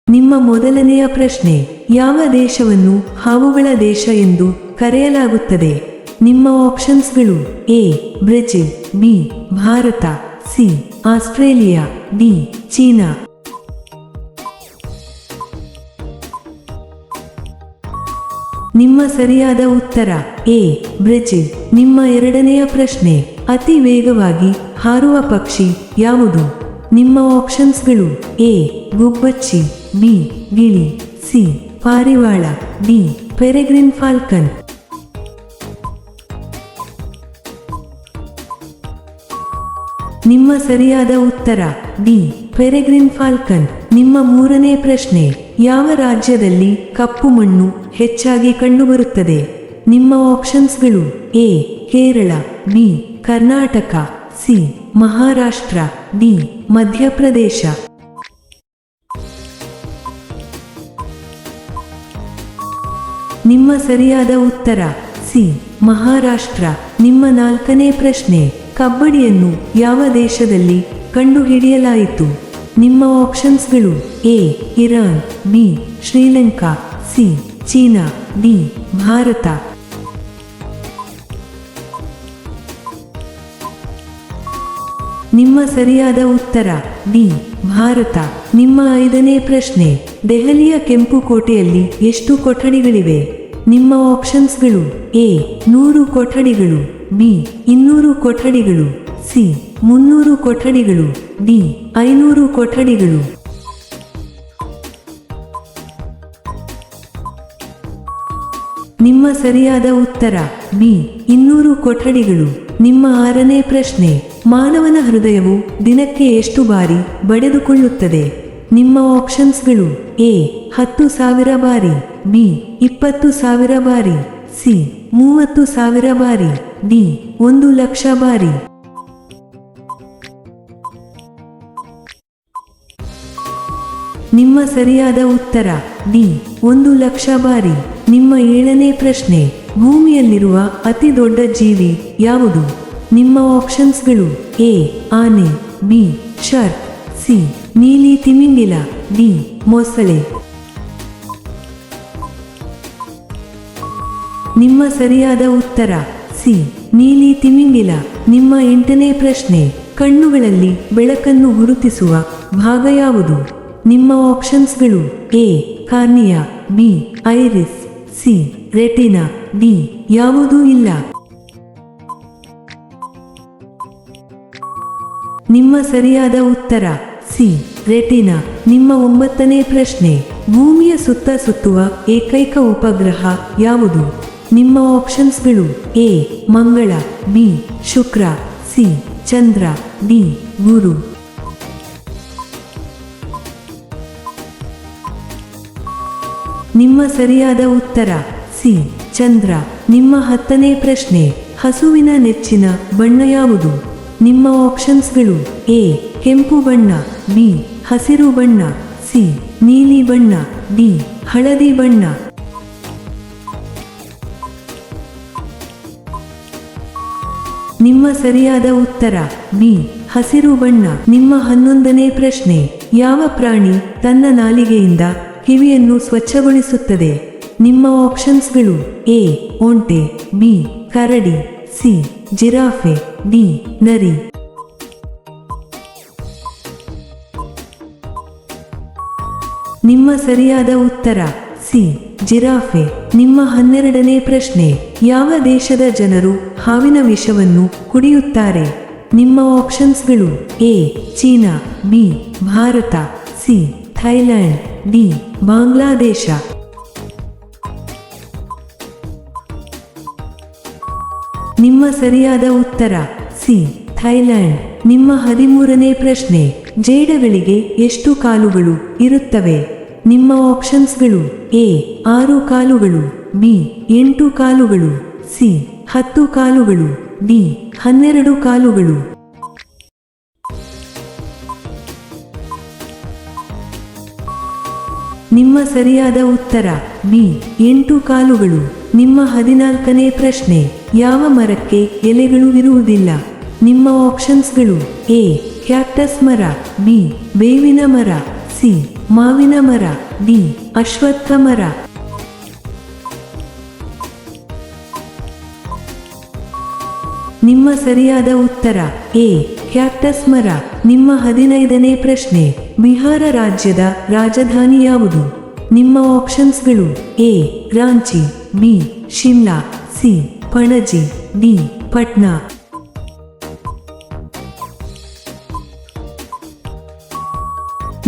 ನಿಮ್ಮ ಮೊದಲನೆಯ ಪ್ರಶ್ನೆ, ಯಾವ ದೇಶವನ್ನು ಹಾವುಗಳ ದೇಶ ಎಂದು ಕರೆಯಲಾಗುತ್ತದೆ? ನಿಮ್ಮ ಆಪ್ಷನ್ಸ್ಗಳು: A Brazil, B Bharat, C Australia, D ಚೀನಾ. ನಿಮ್ಮ ಸರಿಯಾದ ಉತ್ತರ ಎ ಬ್ರೆಜಿಲ್. ನಿಮ್ಮ ಎರಡನೆಯ ಪ್ರಶ್ನೆ, ಅತಿ ವೇಗವಾಗಿ ಹಾರುವ ಪಕ್ಷಿ ಯಾವುದು? ನಿಮ್ಮ ಆಪ್ಷನ್ಸ್ಗಳು: ಎ ಗುಬ್ಬಚ್ಚಿ, ಬಿ ಗಿಳಿ, ಸಿ ಪಾರಿವಾಳ, ಡಿ ಪೆರೆಗ್ರಿನ್ ಫಾಲ್ಕನ್. ನಿಮ್ಮ ಸರಿಯಾದ ಉತ್ತರ ಡಿ ಪೆರೆಗ್ರಿನ್ ಫಾಲ್ಕನ್. ನಿಮ್ಮ ಮೂರನೇ ಪ್ರಶ್ನೆ, ಯಾವ ರಾಜ್ಯದಲ್ಲಿ ಕಪ್ಪು ಮಣ್ಣು ಹೆಚ್ಚಾಗಿ ಕಂಡುಬರುತ್ತದೆ? ನಿಮ್ಮ ಆಪ್ಷನ್ಸ್ಗಳು: A Kerala, B Karnataka, C Maharashtra, D Madhya Pradesh. ನಿಮ್ಮ ಸರಿಯಾದ ಉತ್ತರ ಸಿ ಮಹಾರಾಷ್ಟ್ರ. ನಿಮ್ಮ ನಾಲ್ಕನೇ ಪ್ರಶ್ನೆ, ಕಬ್ಬಡಿಯನ್ನು ಯಾವ ದೇಶದಲ್ಲಿ ಕಂಡುಹಿಡಿಯಲಾಯಿತು? ನಿಮ್ಮ ಆಪ್ಷನ್ಸ್ಗಳು: A Iran, B Sri Lanka, C China, D Bharat. ನಿಮ್ಮ ಸರಿಯಾದ ಉತ್ತರ ಡಿ ಭಾರತ. ನಿಮ್ಮ ಐದನೇ ಪ್ರಶ್ನೆ, ದೆಹಲಿಯ ಕೆಂಪು ಕೋಟೆಯಲ್ಲಿ ಎಷ್ಟು ಕೊಠಡಿಗಳಿವೆ? ನಿಮ್ಮ ಆಪ್ಷನ್ಸ್ಗಳು: ಎ 100 ಕೊಠಡಿಗಳು, ಬಿ 200 ಕೊಠಡಿಗಳು, ಸಿ 300 ಕೊಠಡಿಗಳು, ಡಿ 500 ಕೊಠಡಿಗಳು. ನಿಮ್ಮ ಸರಿಯಾದ ಉತ್ತರ ಬಿ 200 ಕೊಠಡಿಗಳು. ನಿಮ್ಮ ಆರನೇ ಪ್ರಶ್ನೆ, ಮಾನವನ ಹೃದಯವು ದಿನಕ್ಕೆ ಎಷ್ಟು ಬಾರಿ ಬಡಿದುಕೊಳ್ಳುತ್ತದೆ? ನಿಮ್ಮ ಆಪ್ಷನ್ಸ್ಗಳು: ಎ 10,000 ಬಾರಿ, ಬಿ 20,000 ಬಾರಿ, ಸಿ 30,000 ಬಾರಿ, ಡಿ 1,00,000 ಬಾರಿ. ನಿಮ್ಮ ಸರಿಯಾದ ಉತ್ತರ ಡಿ 1,00,000 ಬಾರಿ. ನಿಮ್ಮ ಏಳನೇ ಪ್ರಶ್ನೆ, ಭೂಮಿಯಲ್ಲಿರುವ ಅತಿ ದೊಡ್ಡ ಜೀವಿ ಯಾವುದು? ನಿಮ್ಮ ಆಪ್ಷನ್ಸ್ಗಳು: ಎ ಆನೆ, ಬಿ ಶಾರ್ಕ್, ಸಿ ನೀಲಿ ತಿಮಿಂಗಿಲ, ಡಿ ಮೊಸಳೆ. ನಿಮ್ಮ ಸರಿಯಾದ ಉತ್ತರ ಸಿ ನೀಲಿ ತಿಮಿಂಗಿಲ. ನಿಮ್ಮ ಎಂಟನೇ ಪ್ರಶ್ನೆ, ಕಣ್ಣುಗಳಲ್ಲಿ ಬೆಳಕನ್ನು ಗುರುತಿಸುವ ಭಾಗ ಯಾವುದು? ನಿಮ್ಮ ಆಪ್ಷನ್ಸ್ಗಳು: A cornea, B iris, C retina, D ಯಾವುದೂ ಇಲ್ಲ. ನಿಮ್ಮ ಸರಿಯಾದ ಉತ್ತರ ಸಿ ರೆಟಿನಾ. ನಿಮ್ಮ ಒಂಬತ್ತನೇ ಪ್ರಶ್ನೆ, ಭೂಮಿಯ ಸುತ್ತ ಸುತ್ತುವ ಏಕೈಕ ಉಪಗ್ರಹ ಯಾವುದು? ನಿಮ್ಮ ಆಪ್ಷನ್ಸ್ಗಳು: ಎ ಮಂಗಳ, ಬಿ ಶುಕ್ರ, ಸಿ ಚಂದ್ರ, ಡಿ ಗುರು. ನಿಮ್ಮ ಸರಿಯಾದ ಉತ್ತರ ಸಿ ಚಂದ್ರ. ನಿಮ್ಮ ಹತ್ತನೇ ಪ್ರಶ್ನೆ, ಹಸುವಿನ ನೆಚ್ಚಿನ ಬಣ್ಣ ಯಾವುದು? ನಿಮ್ಮ ಆಪ್ಷನ್ಸ್ಗಳು: ಎ ಕೆಂಪು ಬಣ್ಣ, ಬಿ ಹಸಿರು ಬಣ್ಣ, ಸಿ ನೀಲಿ ಬಣ್ಣ, ಡಿ ಹಳದಿ ಬಣ್ಣ. ನಿಮ್ಮ ಸರಿಯಾದ ಉತ್ತರ ಬಿ ಹಸಿರು ಬಣ್ಣ. ನಿಮ್ಮ 11ನೇ ಪ್ರಶ್ನೆ, ಯಾವ ಪ್ರಾಣಿ ತನ್ನ ನಾಲಿಗೆಯಿಂದ ಕಿವಿಯನ್ನು ಸ್ವಚ್ಛಗೊಳಿಸುತ್ತದೆ? ನಿಮ್ಮ ಆಪ್ಷನ್ಸ್ಗಳು: ಎ ಒಂಟೆ, ಬಿ ಕರಡಿ, ಸಿ ಜಿರಾಫೆ, ಡಿ ನರಿ. ನಿಮ್ಮ ಸರಿಯಾದ ಉತ್ತರ ಸಿ ಜಿರಾಫೆ. ನಿಮ್ಮ 12ನೇ ಪ್ರಶ್ನೆ, ಯಾವ ದೇಶದ ಜನರು ಹಾವಿನ ವಿಷವನ್ನು ಕುಡಿಯುತ್ತಾರೆ? ನಿಮ್ಮ ಆಪ್ಷನ್ಸ್ಗಳು: ಎ ಚೀನಾ, B Bharat, C Thailand, D Bangladesh. ನಿಮ್ಮ ಸರಿಯಾದ ಉತ್ತರ ಸಿ ಥೈಲ್ಯಾಂಡ್. ನಿಮ್ಮ 13ನೇ ಪ್ರಶ್ನೆ, ಜೇಡಗಳಿಗೆ ಎಷ್ಟು ಕಾಲುಗಳು ಇರುತ್ತವೆ? ನಿಮ್ಮ ಆಪ್ಷನ್ಸ್ಗಳು: ಎ 6 ಕಾಲುಗಳು, ಬಿ 8 ಕಾಲುಗಳು, ಸಿ 10 ಕಾಲುಗಳು, ಡಿ 12 ಕಾಲುಗಳು. ನಿಮ್ಮ ಸರಿಯಾದ ಉತ್ತರ ಬಿ 8 ಕಾಲುಗಳು. ನಿಮ್ಮ 14ನೇ ಪ್ರಶ್ನೆ, ಯಾವ ಮರಕ್ಕೆ ಎಲೆಗಳು ಇರುವುದಿಲ್ಲ? ನಿಮ್ಮ ಆಪ್ಷನ್ಸ್ಗಳು: ಎ ಕ್ಯಾಕ್ಟಸ್ ಮರ, ಬಿ ಬೇವಿನ ಮರ, ಸಿ ಮಾವಿನ ಮರ, ಡಿ ಅಶ್ವತ್ಥ ಮರ. ನಿಮ್ಮ ಸರಿಯಾದ ಉತ್ತರ ಎ ಕ್ಯಾಕ್ಟಸ್ ಮರ. ನಿಮ್ಮ 15ನೇ ಪ್ರಶ್ನೆ, ಬಿಹಾರ ರಾಜ್ಯದ ರಾಜಧಾನಿ ಯಾವುದು? ನಿಮ್ಮ ಆಪ್ಷನ್ಸ್ಗಳು A Ranchi, B Shimla, C Panaji, D Patna.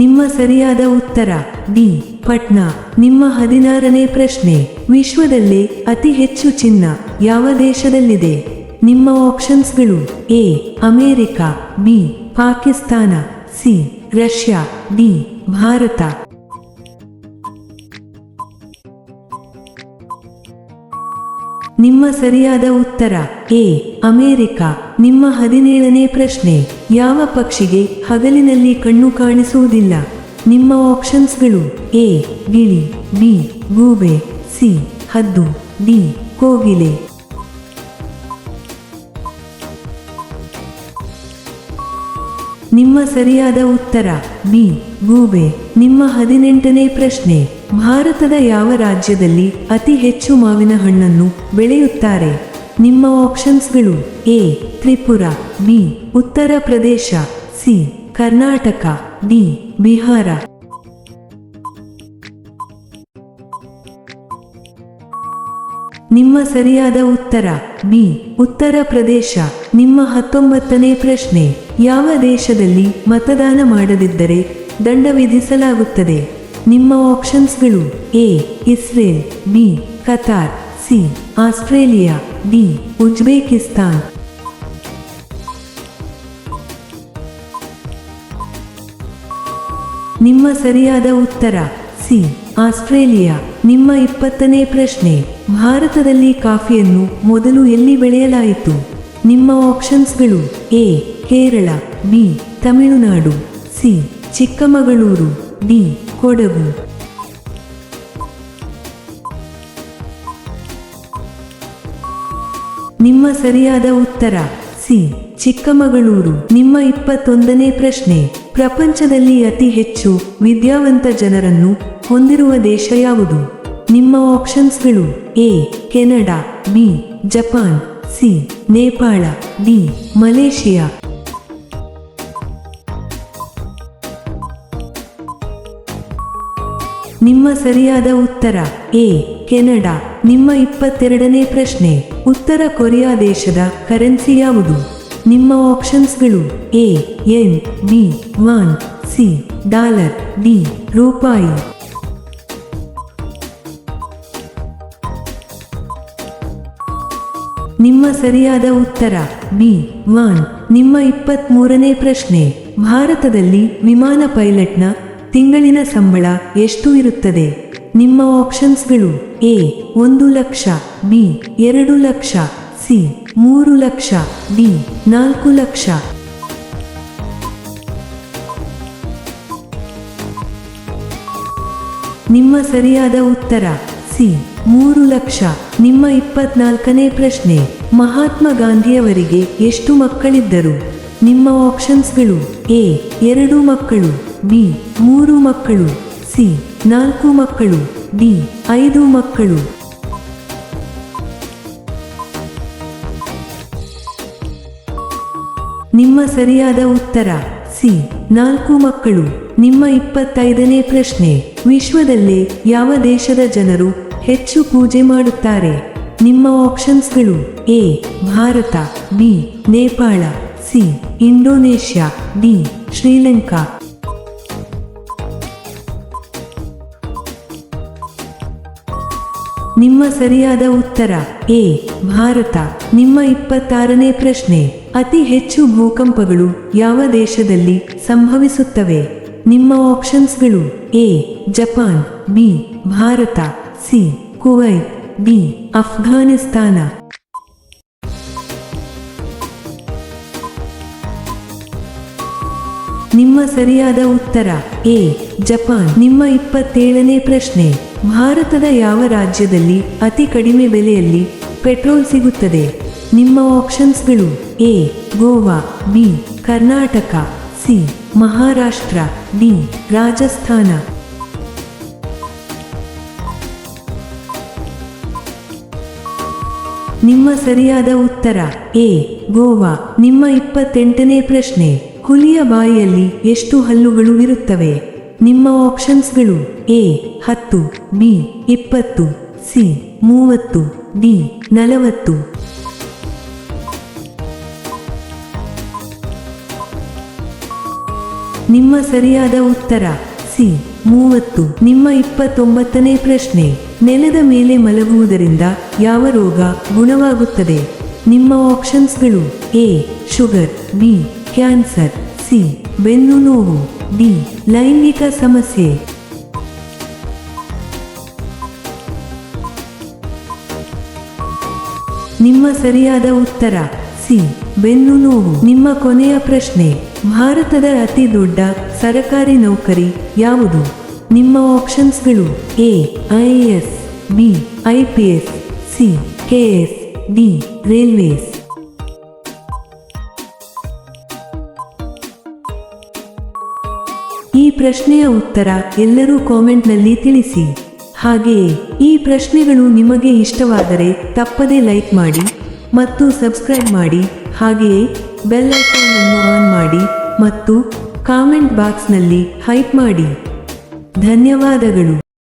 ನಿಮ್ಮ ಸರಿಯಾದ ಉತ್ತರ ಡಿ ಪಟ್ನಾ. ನಿಮ್ಮ 16ನೇ ಪ್ರಶ್ನೆ, ವಿಶ್ವದಲ್ಲೇ ಅತಿ ಹೆಚ್ಚು ಚಿನ್ನ ಯಾವ ದೇಶದಲ್ಲಿದೆ? ನಿಮ್ಮ ಆಪ್ಷನ್ಸ್ಗಳು A America, B Pakistan, C Russia, D Bharat. ನಿಮ್ಮ ಸರಿಯಾದ ಉತ್ತರ ಎ ಅಮೆರಿಕ. ನಿಮ್ಮ 17ನೇ ಪ್ರಶ್ನೆ, ಯಾವ ಪಕ್ಷಿಗೆ ಹಗಲಿನಲ್ಲಿ ಕಣ್ಣು ಕಾಣಿಸುವುದಿಲ್ಲ? ನಿಮ್ಮ ಆಪ್ಷನ್ಸ್ಗಳು ಎ ಗಿಳಿ, ಬಿ ಗೂಬೆ, ಸಿ ಹದ್ದು, ಡಿ ಕೋಗಿಲೆ. ನಿಮ್ಮ ಸರಿಯಾದ ಉತ್ತರ ಬಿ ಗೂಬೆ. ನಿಮ್ಮ 18ನೇ ಪ್ರಶ್ನೆ, ಭಾರತದ ಯಾವ ರಾಜ್ಯದಲ್ಲಿ ಅತಿ ಹೆಚ್ಚು ಮಾವಿನ ಹಣ್ಣನ್ನು ಬೆಳೆಯುತ್ತಾರೆ? ನಿಮ್ಮ ಆಪ್ಷನ್ಸ್ಗಳು A Tripura, B Uttar Pradesh, C Karnataka, D Bihar. ನಿಮ್ಮ ಸರಿಯಾದ ಉತ್ತರ ಬಿ ಉತ್ತರ ಪ್ರದೇಶ. ನಿಮ್ಮ 19ನೇ ಪ್ರಶ್ನೆ, ಯಾವ ದೇಶದಲ್ಲಿ ಮತದಾನ ಮಾಡದಿದ್ದರೆ ದಂಡ ವಿಧಿಸಲಾಗುತ್ತದೆ? ನಿಮ್ಮ ಆಪ್ಷನ್ಸ್ಗಳು A Israel, B Qatar, C Australia, D Uzbekistan. ನಿಮ್ಮ ಸರಿಯಾದ ಉತ್ತರ ಸಿ ಆಸ್ಟ್ರೇಲಿಯಾ. ನಿಮ್ಮ 20ನೇ ಪ್ರಶ್ನೆ, ಭಾರತದಲ್ಲಿ ಕಾಫಿಯನ್ನು ಮೊದಲು ಎಲ್ಲಿ ಬೆಳೆಯಲಾಯಿತು? ನಿಮ್ಮ ಆಪ್ಷನ್ಸ್ಗಳು A Kerala, B Tamil Nadu, C Chikkamagaluru, D Kodagu. ನಿಮ್ಮ ಸರಿಯಾದ ಉತ್ತರ ಸಿ ಚಿಕ್ಕಮಗಳೂರು. ನಿಮ್ಮ 21ನೇ ಪ್ರಶ್ನೆ, ಪ್ರಪಂಚದಲ್ಲಿ ಅತಿ ಹೆಚ್ಚು ವಿದ್ಯಾವಂತ ಜನರನ್ನು ಹೊಂದಿರುವ ದೇಶ ಯಾವುದು? ನಿಮ್ಮ ಆಪ್ಷನ್ಸ್ಗಳು A Canada, B Japan, C Nepal, D Malaysia. ನಿಮ್ಮ ಸರಿಯಾದ ಉತ್ತರ ಎ ಕೆನಡಾ. ನಿಮ್ಮ 22ನೇ ಪ್ರಶ್ನೆ, ಉತ್ತರ ಕೊರಿಯಾ ದೇಶದ ಕರೆನ್ಸಿ ಯಾವುದು? ನಿಮ್ಮ ಆಪ್ಷನ್ಸ್ಗಳು A yen, B won, C dollar, D ರೂಪಾಯಿ. ನಿಮ್ಮ ಸರಿಯಾದ ಉತ್ತರ ಬಿ ವಾನ್. ನಿಮ್ಮ 23ನೇ ಪ್ರಶ್ನೆ, ಭಾರತದಲ್ಲಿ ವಿಮಾನ ಪೈಲಟ್ನ ತಿಂಗಳಿನ ಸಂಬಳ ಎಷ್ಟು ಇರುತ್ತದೆ? ನಿಮ್ಮ ಆಪ್ಷನ್ಸ್ಗಳು A 1 lakh, B 2 lakh, C 3 lakh, D 4 lakh. ನಿಮ್ಮ ಸರಿಯಾದ ಉತ್ತರ ಸಿ 3 ಲಕ್ಷ. ನಿಮ್ಮ 24ನೇ ಪ್ರಶ್ನೆ, ಮಹಾತ್ಮ ಗಾಂಧಿಯವರಿಗೆ ಎಷ್ಟು ಮಕ್ಕಳಿದ್ದರು? ನಿಮ್ಮ ಆಪ್ಷನ್ಸ್ಗಳು ಎ 2 ಮಕ್ಕಳು, ಬಿ 3 ಮಕ್ಕಳು, ಸಿ 4 ಮಕ್ಕಳು, ಡಿ 5 ಮಕ್ಕಳು. ನಿಮ್ಮ ಸರಿಯಾದ ಉತ್ತರ ಸಿ 4 ಮಕ್ಕಳು. ನಿಮ್ಮ 25ನೇ ಪ್ರಶ್ನೆ, ವಿಶ್ವದಲ್ಲೇ ಯಾವ ದೇಶದ ಜನರು ಹೆಚ್ಚು ಪೂಜೆ ಮಾಡುತ್ತಾರೆ? ನಿಮ್ಮ ಆಪ್ಷನ್ಸ್ಗಳು A Bharat, B Nepal, C Indonesia, D Sri Lanka. ನಿಮ್ಮ ಸರಿಯಾದ ಉತ್ತರ ಎ ಭಾರತ. ನಿಮ್ಮ 26ನೇ ಪ್ರಶ್ನೆ, ಅತಿ ಹೆಚ್ಚು ಭೂಕಂಪಗಳು ಯಾವ ದೇಶದಲ್ಲಿ ಸಂಭವಿಸುತ್ತವೆ? ನಿಮ್ಮ ಆಪ್ಷನ್ಸ್ಗಳು A Japan, B Bharat, C Kuwait, D Afghanistan. ನಿಮ್ಮ ಸರಿಯಾದ ಉತ್ತರ ಎ ಜಪಾನ್. ನಿಮ್ಮ 27ನೇ ಪ್ರಶ್ನೆ, ಭಾರತದ ಯಾವ ರಾಜ್ಯದಲ್ಲಿ ಅತಿ ಕಡಿಮೆ ಬೆಲೆಯಲ್ಲಿ ಪೆಟ್ರೋಲ್ ಸಿಗುತ್ತದೆ? ನಿಮ್ಮ ಆಪ್ಷನ್ಸ್ಗಳು A Goa, B Karnataka, C Maharashtra, D Rajasthan. ನಿಮ್ಮ ಸರಿಯಾದ ಉತ್ತರ ಎ ಗೋವಾ. ನಿಮ್ಮ 28ನೇ ಪ್ರಶ್ನೆ, ಹುಲಿಯ ಬಾಯಿಯಲ್ಲಿ ಎಷ್ಟು ಹಲ್ಲುಗಳು ಇರುತ್ತವೆ? ನಿಮ್ಮ ಆಪ್ಷನ್ಸ್ಗಳು ಎ 10, ಬಿ 20, ಸಿ 30, ಡಿ 40. ನಿಮ್ಮ ಸರಿಯಾದ ಉತ್ತರ ಸಿ 30. ನಿಮ್ಮ 29ನೇ ಪ್ರಶ್ನೆ, ನೆಲದ ಮೇಲೆ ಮಲಗುವುದರಿಂದ ಯಾವ ರೋಗ ಗುಣವಾಗುತ್ತದೆ? ನಿಮ್ಮ ಆಪ್ಷನ್ಸ್ಗಳು A sugar, B cancer, C ಬೆನ್ನು ನೋವು, ಡಿ ಲೈಂಗಿಕ ಸಮಸ್ಯೆ. ನಿಮ್ಮ ಸರಿಯಾದ ಉತ್ತರ ಸಿ ಬೆನ್ನು ನೋವು. ನಿಮ್ಮ ಕೊನೆಯ ಪ್ರಶ್ನೆ, ಭಾರತದ ಅತಿ ದೊಡ್ಡ ಸರಕಾರಿ ನೌಕರಿ ಯಾವುದು? ನಿಮ್ಮ ಆಪ್ಷನ್ಸ್ಗಳು A IAS, B IPS, C KS, D railways. ಈ ಪ್ರಶ್ನೆಯ ಉತ್ತರ ಎಲ್ಲರೂ ಕಾಮೆಂಟ್ನಲ್ಲಿ ತಿಳಿಸಿ. ಹಾಗೆಯೇ ಈ ಪ್ರಶ್ನೆಗಳು ನಿಮಗೆ ಇಷ್ಟವಾದರೆ ತಪ್ಪದೇ ಲೈಕ್ ಮಾಡಿ ಮತ್ತು ಸಬ್ಸ್ಕ್ರೈಬ್ ಮಾಡಿ. ಹಾಗೆಯೇ ಬೆಲ್ ಐಕಾನ್ ಅನ್ನು ಆನ್ ಮಾಡಿ ಮತ್ತು ಕಾಮೆಂಟ್ ಬಾಕ್ಸ್ನಲ್ಲಿ ಹೈಪ್ ಮಾಡಿ. ಧನ್ಯವಾದಗಳು.